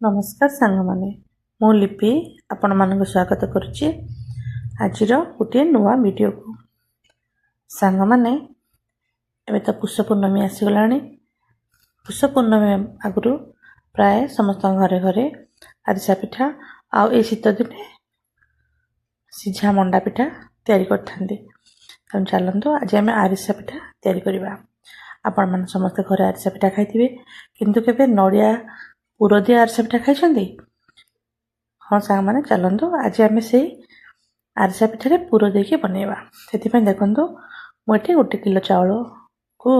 नमस्कार सांग माने मु लिपि आपण मानक स्वागत करुच्ची आज गोटे नुआ वीडियो को सांग माने एबे तो पुष्य पूर्णमी आसीगला पुष्य पूर्णमी आगु प्राय समस्त घरे घरे आरिसा पिठा आउ ए शीत दिने सिझा मंडा पिठा तैयारी कर चलतु आज आम आरिसा पिठा तैयारी करवा आपण मान समस्त घरे आरिसा पिठा खाई किंतु केबे नड़िया पुर दिया आरिसा पिठा खाई हाँ सांग मैंने चलतु आज आम से आरिसा पिठारे पुर देके बनइबा से देखु मुझे गोटे किलो चाउल को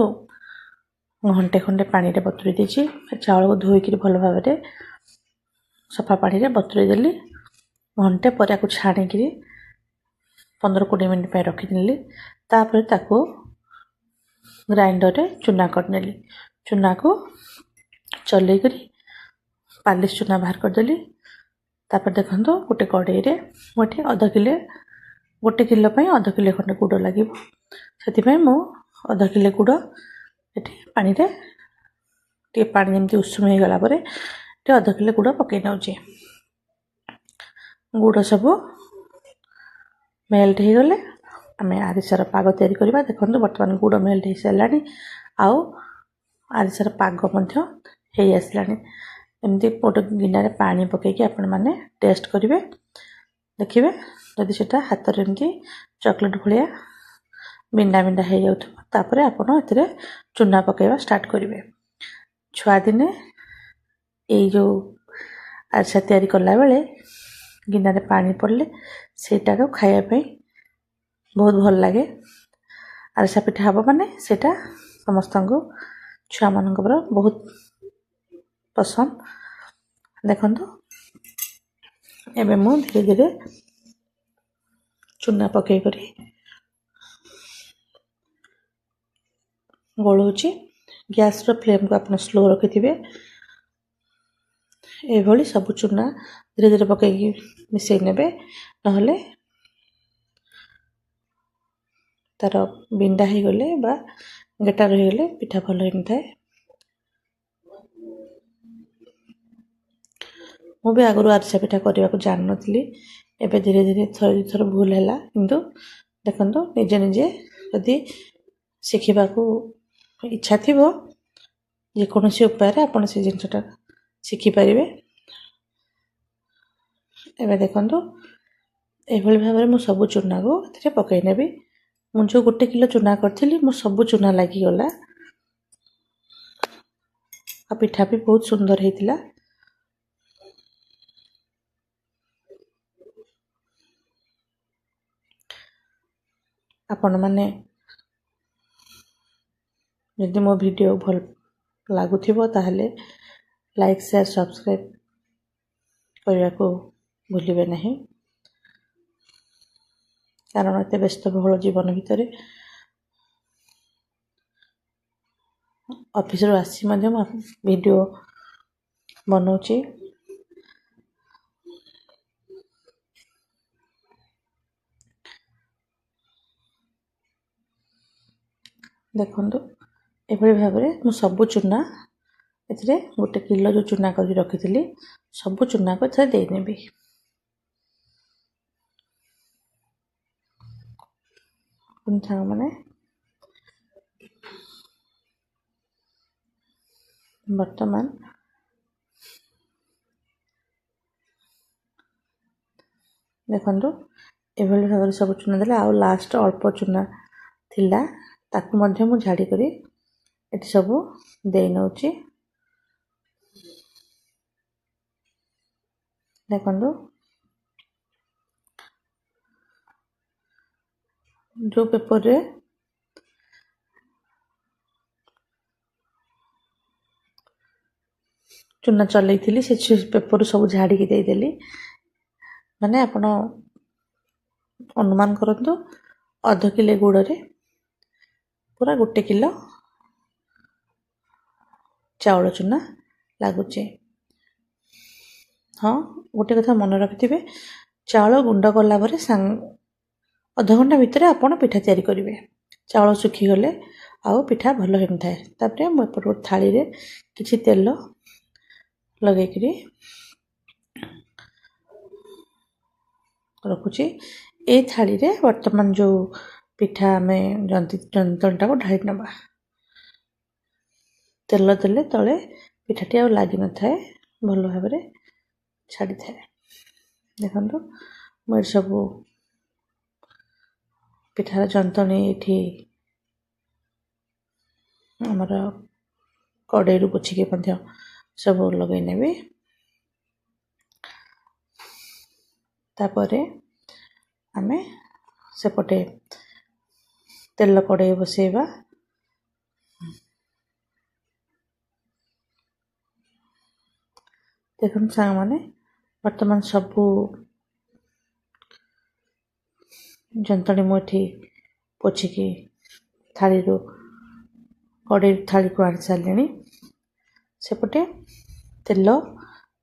घंटे खंडे पानी रे बतुरी देछि चाउल को धोईकी भल भाव सफा पानी रे बतुरी देली घंटे पर छाणिक 15-20 मिनट पे रखीदेली तापर ताको ग्राइंडर रे चूना करनेली चूना को चले करी पालिश चूना बाहर करदेली तापर देखो गोटे कड़ाई रे मुझे गोटे किलो अध किलो खंडे गुड़ लगे से मु अध किलो गुड़ ये पानी रे टे पानी जमी उषुम हो गला अध किलो गुड़ पकई नौचे गुड़ सब मेल्ट हो गले आम आरिसार पाग तैयारी करवा देखो बर्तमान गुड़ मेल्ट हो सारे आउ आरिसार पाग हो आसलानी एमती गोटे गिनारे पानी पकईकि आपण मैंने टेस्ट करेंगे देखिए जदि से हाथ में एमती चॉकलेट भाया बिंडा बिंडा हो जापर आपड़ ए चूना पकईवा स्टार्ट करेंगे छुआ दिने यो आरिसा तैयारी कला बेले गिनारे पानी पड़ले सेटा को खायापी बहुत भल लगे आरिसा पिठा हम माने सेटा समस्त छुआ मान बहुत पसंद देखु एबे मु धीरे धीरे चूना पकई करी गोलुची गैस रो फ्लेम को आप स्लो रखिथिबे एभली सब चूना धीरे धीरे पकई मिसई नेबे नहले तार बिंडा हो गले बा गेटा रही गले पिठा भल होन थाए मु भी आगु आरिसा पिठा करने को जान नी एवं धीरे धीरे थर दु थर भूल है किंतु देखो निजे निजे यदि शिखा इच्छा थी जेकोसी उपाय आप जिनटा शिखिपारे एवं देखो यह भाव में सब चूना को पकई नेबी मु जो गोटे किलो चूना करी मो सब चूना लगिगला आ पिठा भी बहुत सुंदर होता आपण मैंने यदि मो वीडियो भल लगुथिबो ताहले लाइक शेयर सब्सक्राइब करने को भूलिबे नहीं कारण एत व्यस्तबहुल जीवन भितर ऑफिस रो आसी वीडियो बनाऊँगी देखो ये भाव में मु सब चूना ए गोटे किलो जो चूना कर रखी सब चूना को देनेबी मैंने वर्तमान देखो ये भाव में सब चूना देला आउ लास्ट अल्प चूना थिला ताकू मध्य मु झाड़ी करी एटी सब दे नौची देखो जो पेपर रे चूना चलई थी से पेपर सब झाड़ी की देदेली माने आपण अनुमान करंतु अध किलो गुड़ रे पूरा गोटे किलो चाउल चूना लगुचे हाँ गोटे कथा मन रखिथे चाउल गुंड कला अध घंटा भितर आपण पिठा तैयारी करेंगे चाउल सुखी गले आउ पिठा भल होता है तापर मुझे थाली रे किछि तेल ଲଗେଇକିରି ରଖୁଛି। ଏଇ ଥାଳିରେ ବର୍ତ୍ତମାନ ଯେଉଁ ପିଠା ଆମେ ଯନ୍ତଣୀଟାକୁ ଢାଳି ନେବା। ତେଲ ଦେଲେ ତଳେ ପିଠାଟି ଆଉ ଲାଗିନଥାଏ, ଭଲ ଭାବରେ ଛାଡ଼ିଥାଏ। ଦେଖନ୍ତୁ ମୁଁ ଏଠି ସବୁ ପିଠାର ଯନ୍ତଣୀ ଏଠି ଆମର କଡ଼େଇରୁ ପୋଛିକି ମଧ୍ୟ ସବୁ ଲଗାଇ ନେବି। ତାପରେ ଆମେ ସେପଟେ ତେଲ କଡ଼େଇ ବସାଇବା। ଦେଖନ୍ତୁ ସାଙ୍ଗମାନେ, ବର୍ତ୍ତମାନ ସବୁ ଯନ୍ତଣୀ ମୁଁ ଏଠି ପୋଛିକି କଡ଼େଇ ଥାଳିକୁ ଆଣି ସାରିଲିଣି। ସେପଟେ ତେଲ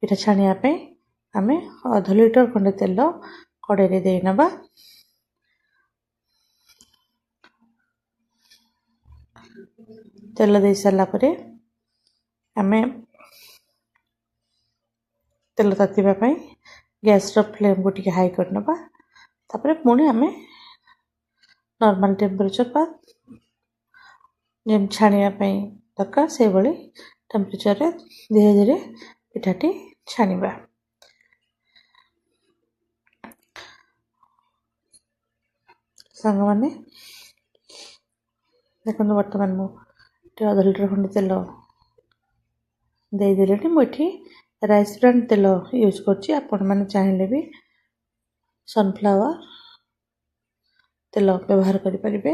ପିଠା ଛାଣିବା ପାଇଁ ଆମେ ଅଧ ଲିଟର ଖଣ୍ଡେ ତେଲ କଡ଼େଇରେ ଦେଇ ନେବା। ତେଲ ଦେଇ ସାରିଲା ପରେ ଆମେ ତେଲ ତାତିବା ପାଇଁ ଗ୍ୟାସ୍ର ଫ୍ଲେମ୍କୁ ଟିକେ ହାଇ କରିନେବା। ତାପରେ ପୁଣି ଆମେ ନର୍ମାଲ ଟେମ୍ପରେଚର୍ ବା ଯେମିତି ଛାଣିବା ପାଇଁ ଦରକାର ସେଇଭଳି ଟେମ୍ପରେଚର୍ରେ ଧୀରେ ଧୀରେ ପିଠାଟି ଛାଣିବା। ସାଙ୍ଗମାନେ ଦେଖନ୍ତୁ, ବର୍ତ୍ତମାନ ମୁଁ ଅଧ ଲିଟର ଖଣ୍ଡେ ତେଲ ଦେଇଦେଲେଣି। ମୁଁ ଏଠି ରାଇସ୍ ବ୍ରାଣ୍ଡ ତେଲ ୟୁଜ୍ କରୁଛି। ଆପଣମାନେ ଚାହିଁଲେ ବି ସନଫ୍ଲାୱାର ତେଲ ବ୍ୟବହାର କରିପାରିବେ।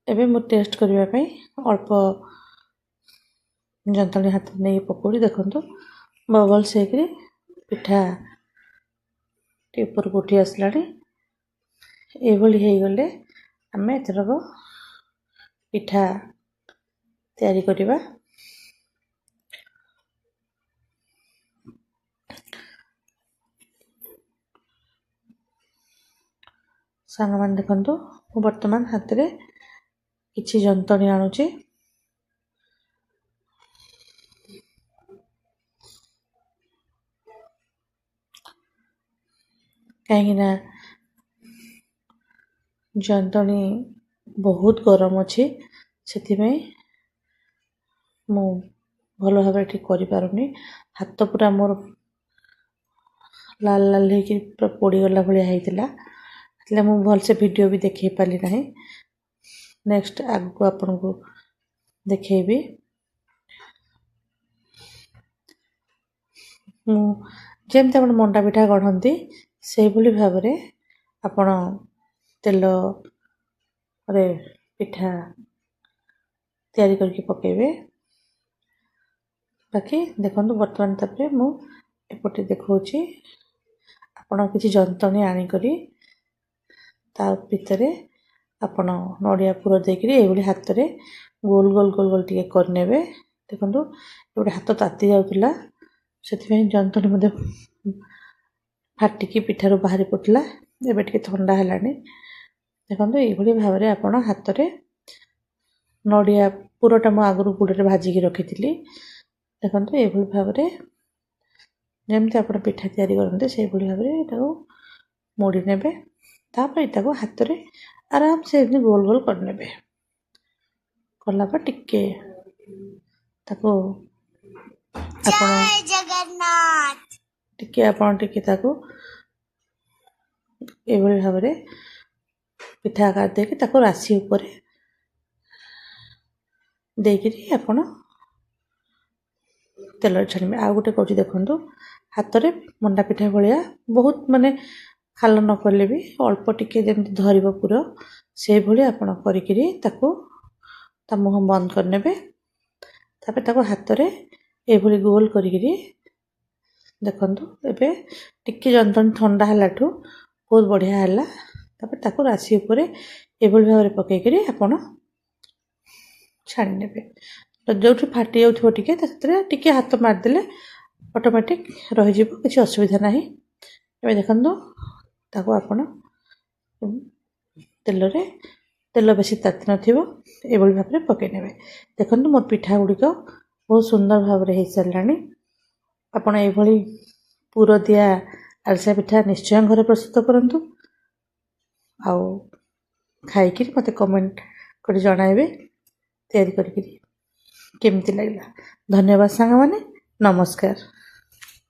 ଏବେ ମୁଁ ଟେଷ୍ଟ କରିବା ପାଇଁ ଅଳ୍ପ ଯନ୍ତଣୀ ହାତରେ ନେଇ ପକାଉଛି। ଦେଖନ୍ତୁ ବବଲ୍ସ ହେଇକିରି ପିଠା ଉପରକୁ ଉଠି ଆସିଲାଣି। ଏଇଭଳି ହେଇଗଲେ ଆମେ ଏଥରକ ପିଠା ତିଆରି କରିବା। ସାଙ୍ଗମାନେ ଦେଖନ୍ତୁ, ମୁଁ ବର୍ତ୍ତମାନ ହାତରେ କିଛି ଯନ୍ତଣୀ ଆଣୁଛି। କାହିଁକିନା ଯନ୍ତଣୀ ବହୁତ ଗରମ ଅଛି, ସେଥିପାଇଁ ମୁଁ ଭଲ ଭାବରେ ଏଠି କରିପାରୁନି। ହାତ ପୁରା ମୋର ଲାଲ ଲାଲ ହେଇକି ପୁରା ପୋଡ଼ିଗଲା ଭଳିଆ ହେଇଥିଲା। ହେଲେ ମୁଁ ଭଲସେ ଭିଡ଼ିଓ ବି ଦେଖାଇ ପାରିଲି ନାହିଁ। ନେକ୍ସଟ ଆଗକୁ ଆପଣଙ୍କୁ ଦେଖେଇବି। ମୁଁ ଯେମିତି ଆପଣ ମଣ୍ଡା ପିଠା ଗଢ଼ନ୍ତି ସେଇଭଳି ଭାବରେ ଆପଣ ତେଲରେ ପିଠା ତିଆରି କରିକି ପକାଇବେ। ବାକି ଦେଖନ୍ତୁ, ବର୍ତ୍ତମାନ ତାପରେ ମୁଁ ଏପଟେ ଦେଖାଉଛି। ଆପଣ କିଛି ଯନ୍ତଣୀ ଆଣିକରି ତା ଭିତରେ ଆପଣ ନଡ଼ିଆ ପୁର ଦେଇକରି ଏଇଭଳି ହାତରେ ଗୋଲ ଗୋଲ ଗୋଲ ଗୋଲ ଟିକେ କରିନେବେ। ଦେଖନ୍ତୁ ଏପଟେ ହାତ ତାତି ଯାଉଥିଲା, ସେଥିପାଇଁ ଯନ୍ତଣୀ ମଧ୍ୟ ଫାଟିକି ପିଠାରୁ ବାହାରି ପଡ଼ିଥିଲା। ଏବେ ଟିକେ ଥଣ୍ଡା ହେଲାଣି। ଦେଖନ୍ତୁ ଏଇଭଳି ଭାବରେ ଆପଣ ହାତରେ ନଡ଼ିଆ ପୁରଟା ମୁଁ ଆଗରୁ ଗୁଡ଼ରେ ଭାଜିକି ରଖିଥିଲି। ଦେଖନ୍ତୁ ଏଇଭଳି ଭାବରେ ଯେମିତି ଆପଣ ପିଠା ତିଆରି କରନ୍ତି ସେଇଭଳି ଭାବରେ ଏଟାକୁ ମୋଡ଼ି ନେବେ। ତାପରେ ଏଟାକୁ ହାତରେ ଆରାମସେ ଏମିତି ଗୋଲ ଗୋଲ କରିନେବେ। କଲା ପରେ ଟିକେ ତାକୁ ଆପଣ ଟିକେ ତାକୁ ଏଭଳି ଭାବରେ ପିଠା ଆକାର ଦେଇକି ତାକୁ ରାଶି ଉପରେ ଦେଇକିରି ଆପଣ ତେଲରେ ଛାଣିବେ। ଆଉ ଗୋଟେ କହୁଛି ଦେଖନ୍ତୁ, ହାତରେ ମଣ୍ଡା ପିଠା ଭଳିଆ ବହୁତ ଖାଲ ନ କଲେ ବି ଅଳ୍ପ ଟିକେ ଯେମିତି ଧରିବ ପୁର, ସେଇଭଳି ଆପଣ କରିକିରି ତାକୁ ତା ମୁହଁ ବନ୍ଦ କରିନେବେ। ତାପରେ ତାକୁ ହାତରେ ଏଇଭଳି ଗୋଲ କରିକିରି ଦେଖନ୍ତୁ, ଏବେ ଟିକେ ଯନ୍ତଣୀ ଥଣ୍ଡା ହେଲାଠୁ ବହୁତ ବଢ଼ିଆ ହେଲା। ତାପରେ ତାକୁ ରାଶି ଉପରେ ଏଭଳି ଭାବରେ ପକାଇକରି ଆପଣ ଛାଣି ନେବେ। ଯେଉଁଠି ଫାଟି ଯାଉଥିବ ଟିକେ ସେଥିରେ ଟିକେ ହାତ ମାରିଦେଲେ ଅଟୋମେଟିକ୍ ରହିଯିବ, କିଛି ଅସୁବିଧା ନାହିଁ। ଏବେ ଦେଖନ୍ତୁ, ତାକୁ ଆପଣ ତେଲ ବେଶୀ ତାତି ନଥିବ ଏଭଳି ଭାବରେ ପକାଇ ନେବେ। ଦେଖନ୍ତୁ ମୋ ପିଠା ଗୁଡ଼ିକ बहुत सुंदर भाव में हो सारे। आपण ये पुर दिया आरिसा पिठा निश्चय घर प्रस्तुत करंतु आउ खाई मते कमेंट कर जणाइबे तैयारी करके केमती लगला। धन्यवाद सांग माने, नमस्कार।